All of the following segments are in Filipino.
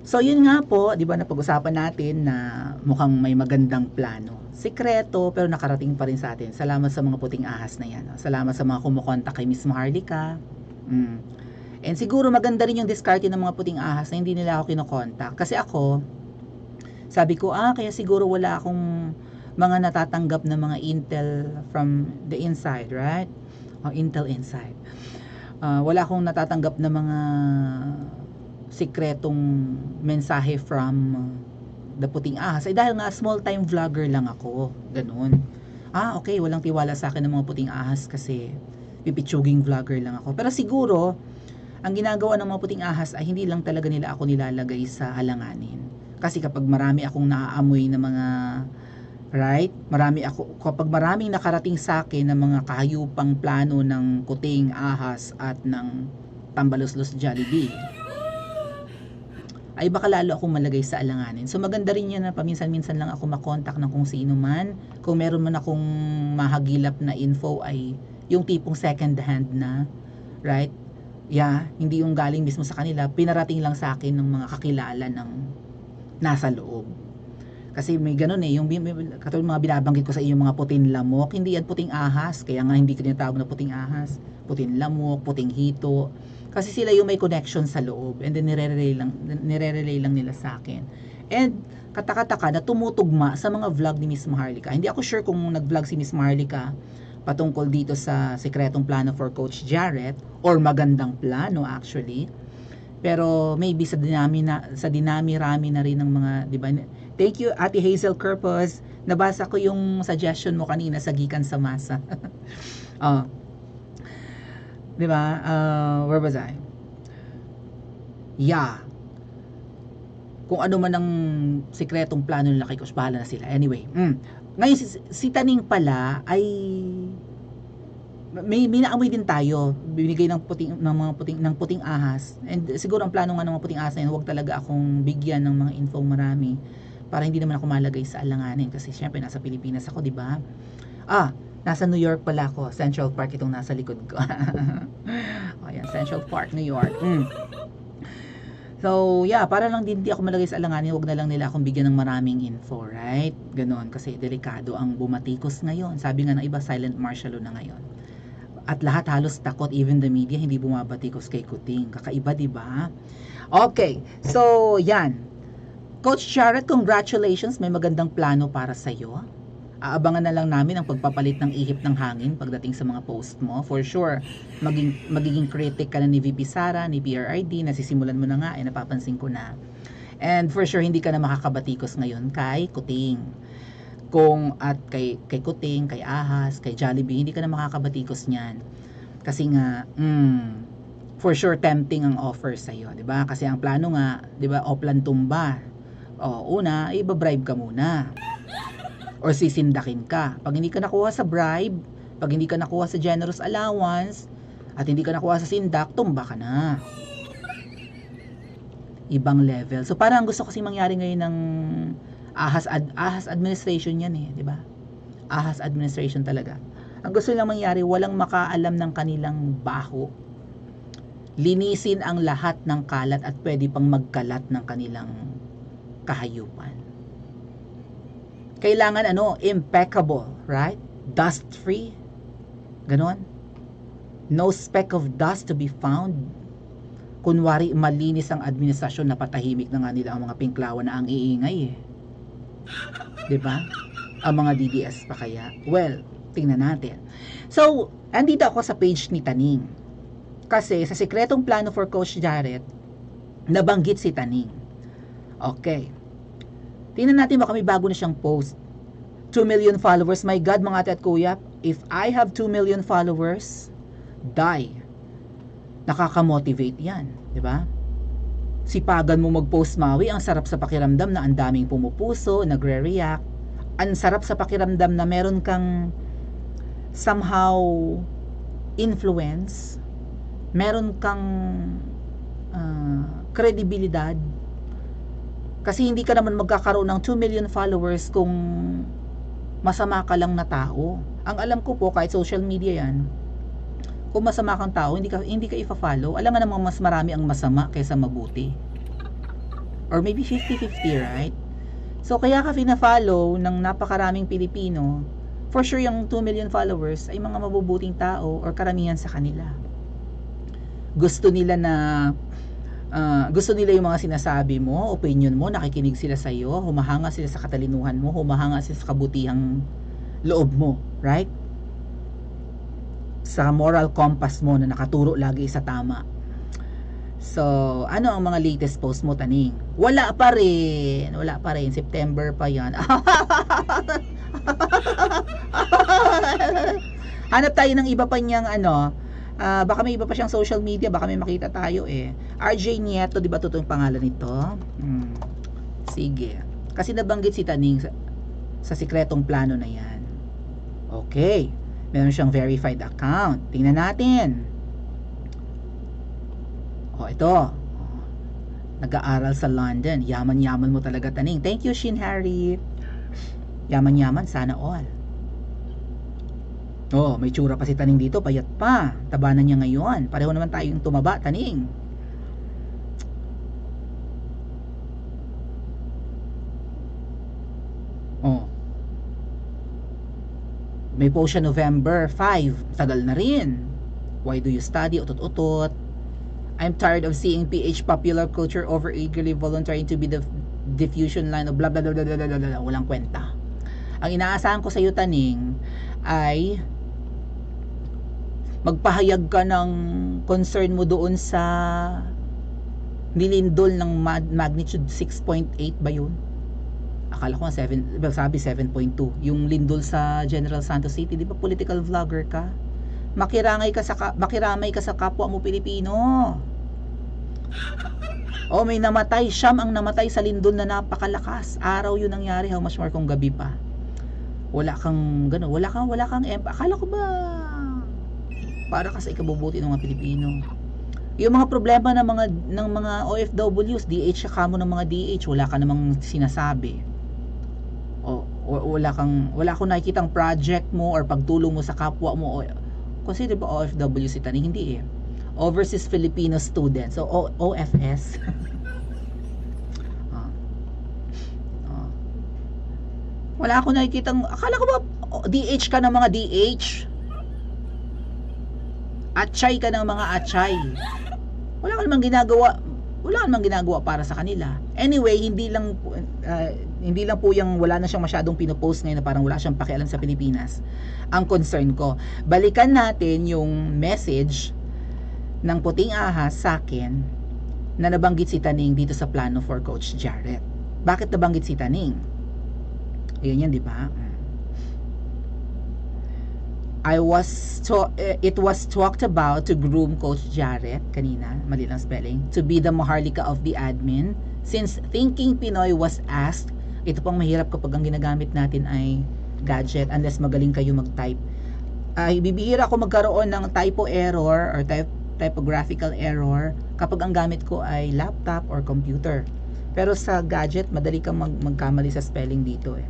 So yun nga po, 'di ba napag-usapan natin na mukhang may magandang plano. Sikreto pero nakarating pa rin sa atin. Salamat sa mga puting ahas na 'yan. Salamat sa mga kumukontak kay Miss Maharlika. Mm. And siguro maganda rin yung diskarte ng mga puting ahas na hindi nila ako kinokontak. Kasi ako, sabi ko, kaya siguro wala akong mga natatanggap na mga intel from the inside, right? O intel inside. Wala akong natatanggap na mga sikretong mensahe from the puting ahas. Dahil nga small time vlogger lang ako. Ganun. Okay, walang tiwala sa akin ng mga puting ahas kasi pipitsuging vlogger lang ako. Pero siguro, ang ginagawa ng mga puting ahas ay hindi lang talaga nila ako nilalagay sa alanganin. Kasi kapag marami akong naaamoy na mga kapag maraming nakarating sa akin ng mga kahayupang plano ng kuting ahas at ng tambaluslos Jollibee, ay baka lalo akong malagay sa alanganin. So maganda rin yan na paminsan-minsan lang ako makontak ng kung sino man. Kung meron man akong mahagilap na info ay yung tipong second hand na, right? Hindi yung galing mismo sa kanila, pinarating lang sa akin ng mga kakilala ng nasa loob. Kasi may ganun yung katulad mga binabanggit ko sa iyo, mga puting lamok, hindi yan puting ahas, kaya nga hindi ko tinatawag na puting ahas, puting lamok, puting hito, kasi sila yung may connection sa loob, and then nire-relay lang nila sa akin. And katakataka na tumutugma sa mga vlog ni Miss Maharlika. Hindi ako sure kung nag-vlog si Miss Maharlika patungkol dito sa sikretong plano for Coach Jarrett, or magandang plano actually. Pero maybe sa dinami-rami na rin ng mga, di ba? Thank you, Ate Hazel Kerpos. Nabasa ko yung suggestion mo kanina sa Gikan sa Masa. Di ba? Where was I? Kung ano man ang sikretong plano nila kay Coach, bahala na sila. Anyway, ngayon si Taning pala ay may naamoy din tayo, binigay ng puting ahas. And siguro ang plano nga ng mga puting ahas na yun, huwag talaga akong bigyan ng mga info marami para hindi naman ako malagay sa alanganin, kasi syempre nasa Pilipinas ako, di ba? Nasa New York pala ako. Central Park itong nasa likod ko. Ayan, Central Park, New York. So, para lang din di ako malagay sa alanganin, huwag na lang nila akong bigyan ng maraming info, right? Ganon, kasi delikado ang bumatikos ngayon. Sabi nga ng iba, silent martial law na ngayon. At lahat halos takot, even the media, hindi bumabatikos kay Kuting. Kakaiba, di ba? Okay, so, yan. Coach Jarrett, congratulations. May magandang plano para sa'yo. Aabangan na lang namin ang pagpapalit ng ihip ng hangin pagdating sa mga post mo. For sure, magiging critic ka na ni VP Sara, ni PRRD, nasisimulan mo na nga, napapansin ko na. And for sure, hindi ka na makakabatikos ngayon kay Kuting. Kay Kuting, kay Ahas, kay Jollibee, hindi ka na makakabatikos niyan. Kasi nga, for sure, tempting ang offer sa'yo, di ba? Kasi ang plano nga, di ba, oplan tumba. Una, ibabribe ka muna. Or sisindakin ka. Pag hindi ka nakuha sa bribe, pag hindi ka nakuha sa generous allowance, at hindi ka nakuha sa sindak, tumba ka na. Ibang level. So parang gusto kasi mangyari ngayon ng ahas administration yan di ba? Ahas administration talaga. Ang gusto nilang mangyari, walang makaalam ng kanilang baho. Linisin ang lahat ng kalat at pwede pang magkalat ng kanilang kahayupan. Kailangan impeccable, right? Dust free. Ganon. No speck of dust to be found. Kunwari malinis ang administrasyon, napatahimik na nga nila ang mga pinklawan na ang iingay 'Di ba? Ang mga DDS pa kaya? Well, tingnan natin. So, andito ako sa page ni Taning. Kasi sa sikretong plano for Coach Jarrett, nabanggit si Taning. Okay. Tingnan natin, baka may bago na siyang post. 2 million followers. My God, mga ate at kuya, if I have 2 million followers, die. Nakaka-motivate yan. Diba? Sipagan mo mag-post, Maui. Ang sarap sa pakiramdam na ang daming pumupuso, nagre-react. Ang sarap sa pakiramdam na meron kang somehow influence. Meron kang kredibilidad. Kasi hindi ka naman magkakaroon ng 2 million followers kung masama ka lang na tao. Ang alam ko po, kahit social media yan, kung masama kang tao, hindi ka ifa-follow. Alam nga namang mas marami ang masama kaysa mabuti. Or maybe 50-50, right? So, kaya ka fina-follow ng napakaraming Pilipino, for sure yung 2 million followers ay mga mabubuting tao or karamihan sa kanila. Gusto nila yung mga sinasabi mo, opinion mo, nakikinig sila sa iyo, humahanga sila sa katalinuhan mo, humahanga sila sa kabutihang loob mo, right? Sa moral compass mo na nakaturo lagi sa tama. So, ano ang mga latest post mo, Taning? Wala pa rin. September pa yan. Hanap tayo ng iba pa niyang baka may iba pa siyang social media, baka may makita tayo eh. RJ Nieto, di ba ito yung pangalan nito? Sige. Kasi nabanggit si Taning sa sikretong plano na yan. Okay. Meron siyang verified account. Tingnan natin. Ito. Nag-aaral sa London. Yaman-yaman mo talaga, Taning. Thank you, Shin Harry. Yaman-yaman, sana all. May tsura pa si Taning dito, payat pa. Tabanan niya ngayon. Pareho naman tayong tumaba, Taning. May post siya November 5. Tagal na rin. Why do you study? Utot-utot. I'm tired of seeing PH popular culture over eagerly volunteering to be the diffusion line of blah blah blah blah blah blah blah. Walang kwenta. Ang inaasahan ko sa iyo, Taning, ay magpahayag ka ng concern mo doon sa nilindol ng magnitude 6.8 ba yun? Akala ko 7, sabi 7.2. Yung lindol sa General Santos City, di ba political vlogger ka? Makiramay ka sa kapwa mo Pilipino. May namatay, Siyam ang namatay sa lindol na napakalakas. Araw yun nangyari, how much more kung gabi pa. Wala kang akala ko ba para ka sa ikabubuti ng mga Pilipino. Yung mga problema ng mga OFWs, DH ka mo ng mga DH, wala ka namang sinasabi. Wala akong nakikitang project mo or pagtulong mo sa kapwa mo. Kasi diba OFW si Taning? Hindi eh. Overseas Filipino Students. So OFS. Wala akong nakikitang, akala ko ba DH ka ng mga DH? Atchay ka ng mga atchay. Wala ka namang ginagawa para sa kanila. Anyway, hindi lang po yung wala na siyang masyadong pinopost ngayon na parang wala siyang pakialam sa Pilipinas. Ang concern ko, balikan natin yung message ng Puting Ahas sa akin na nabanggit si Taning dito sa plano for Coach Jarrett. Bakit nabanggit si Taning? Ayun yan, di ba? It was talked about to groom Coach Jarrett kanina, mali lang spelling, to be the Maharlika of the admin. Since Thinking Pinoy was asked, ito pang mahirap kapag ang ginagamit natin ay gadget unless magaling kayo mag-type. Bibihira ako magkaroon ng typo error or typographical error kapag ang gamit ko ay laptop or computer. Pero sa gadget, madali kang magkamali sa spelling dito eh.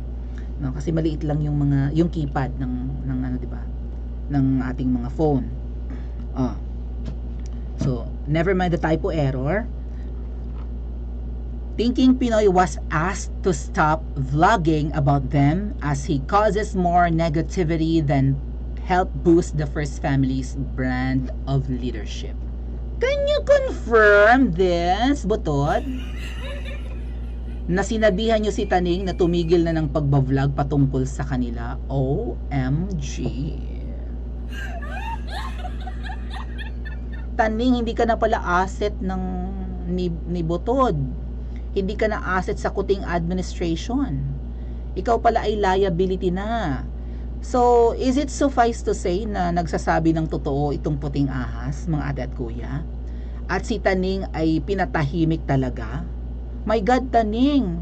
No, kasi maliit lang yung keypad ng di ba? Ng ating mga phone. So, never mind the typo error. Thinking Pinoy was asked to stop vlogging about them as he causes more negativity than help boost the First Family's brand of leadership. Can you confirm this, Butod? Na sinabihan nyo si Taning na tumigil na ng pagbablog patungkol sa kanila. OMG. Taning, hindi ka na pala asset ni Butod. Hindi ka na asset sa kuting administration. Ikaw pala ay liability na. So, is it suffice to say na nagsasabi ng totoo itong Puting Ahas, mga ate at kuya? At si Taning ay pinatahimik talaga? My God, Taning.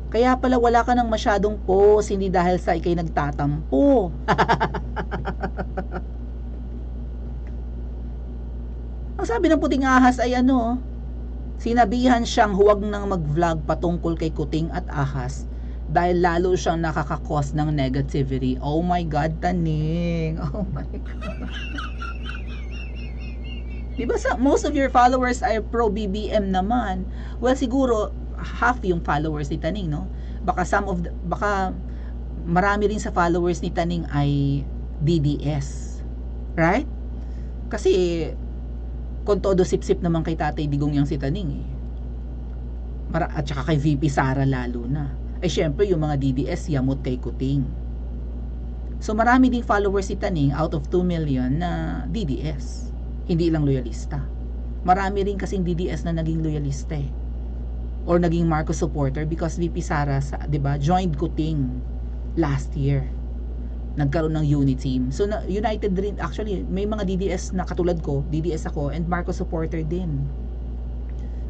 Kaya pala wala ka nang masyadong post, hindi dahil sa ikay nagtatampo. Ang sabi ng Puting Ahas ay sinabihan siyang huwag nang mag-vlog patungkol kay Kuting at Ahas dahil lalo siyang nakakakos ng negativity. Oh my God, Taning. Oh my God. Di ba most of your followers are pro BBM naman. Well, siguro half yung followers ni Taning, no? Baka marami rin sa followers ni Taning ay DDS. Right? Kasi kung todo sip-sip naman kay Tatay Digong yang si Taning eh. At saka kay VP Sara lalo na. Eh syempre yung mga DDS yamot kay Kuting. So marami ding followers si Taning out of 2 million na DDS. Hindi lang loyalista. Marami rin kasing DDS na naging loyalista eh. Or naging Marcos supporter because VP Sara, 'di ba, joined Kuting last year. Nagkaroon ng unity team. So united rin actually, may mga DDS na katulad ko, DDS ako and Marcos supporter din.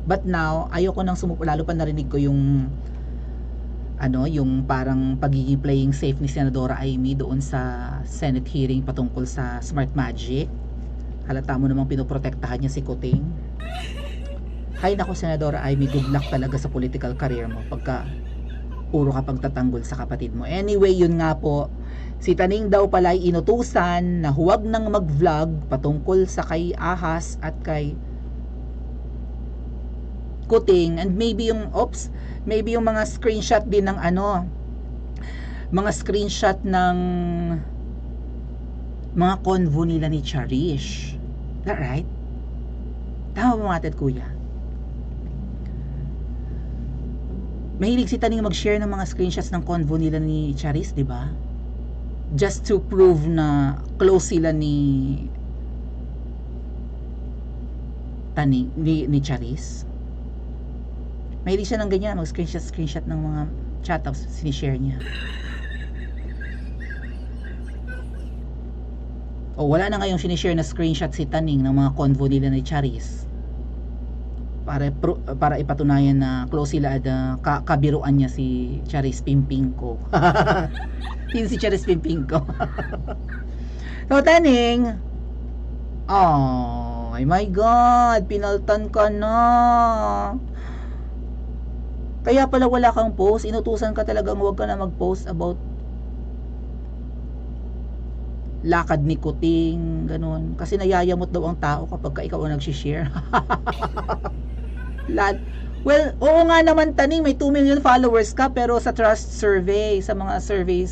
But now, ayoko nang lalo pa narinig ko yung yung parang pagiging playing safe ni Senadora Amy doon sa Senate hearing patungkol sa Smart Magic. Halata mo namang pinoprotektahan niya si Kuting. Hay nako Senadora Amy, good luck talaga sa political career mo pagka puro ka pagtatanggol sa kapatid mo. Anyway, yun nga po, si Taning daw pala ay inutusan na huwag nang mag-vlog patungkol sa kay Ahas at kay Kuting, and maybe yung mga screenshot din ng mga screenshot ng mga convo nila ni Charish. Is that right? Tama ba mga kuya? Mahilig si Taning mag-share ng mga screenshots ng convo nila ni Charish, di ba? Just to prove na close sila ni Taning, ni Charish. Mahilig siya ng ganyan, mag-screenshot ng mga chat tapos sinishare niya. O wala na ngayong sinishare na screenshot si Taning ng mga convo nila ni Charis. Para ipatunayan na close sila at kabiruan niya si Charis Pimpinko. Yun si Charis Pimpinko. So Taning, oh my God, pinaltan ka na. Kaya pala wala kang post, inutusan ka talagang huwag ka na mag-post about lakad ni Kuting, ganun. Kasi nayayamot daw ang tao kapag ikaw ang nag-share. Well, oo nga naman Taning, may 2 million followers ka, pero sa trust survey, sa mga survey,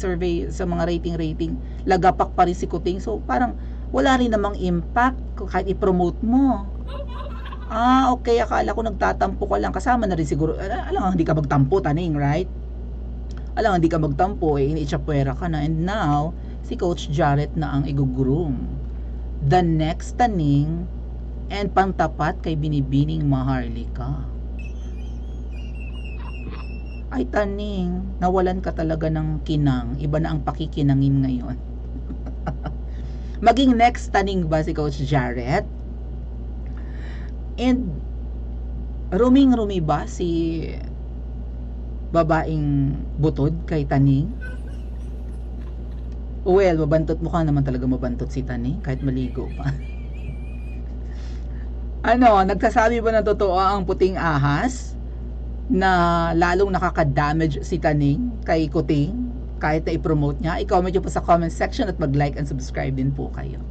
sa mga rating, lagapak pa rin si Kuting. So, parang wala rin namang impact kahit i-promote mo. Okay, akala ko nagtatampo ka lang. Kasama na rin siguro, alam hindi ka magtampo Taning, right? Alam hindi ka magtampo, iniitsapwera ka na. And now, si Coach Jarrett na ang igugroom. The next Taning, and pantapat kay Binibining Maharlika. Ay Taning, nawalan ka talaga ng kinang. Iba na ang pakikinangin ngayon. Maging next Taning ba si Coach Jarrett? And ruming-rumi ba si babaeng butod kay Taning? Well, mabantot mo ka naman talaga mabantot si Taning kahit maligo pa. Nagsasabi ba na totoo ang puting ahas na lalong nakaka-damage si Taning kay Kuting kahit na i-promote niya? I-comment nyo po sa comment section at mag-like and subscribe din po kayo.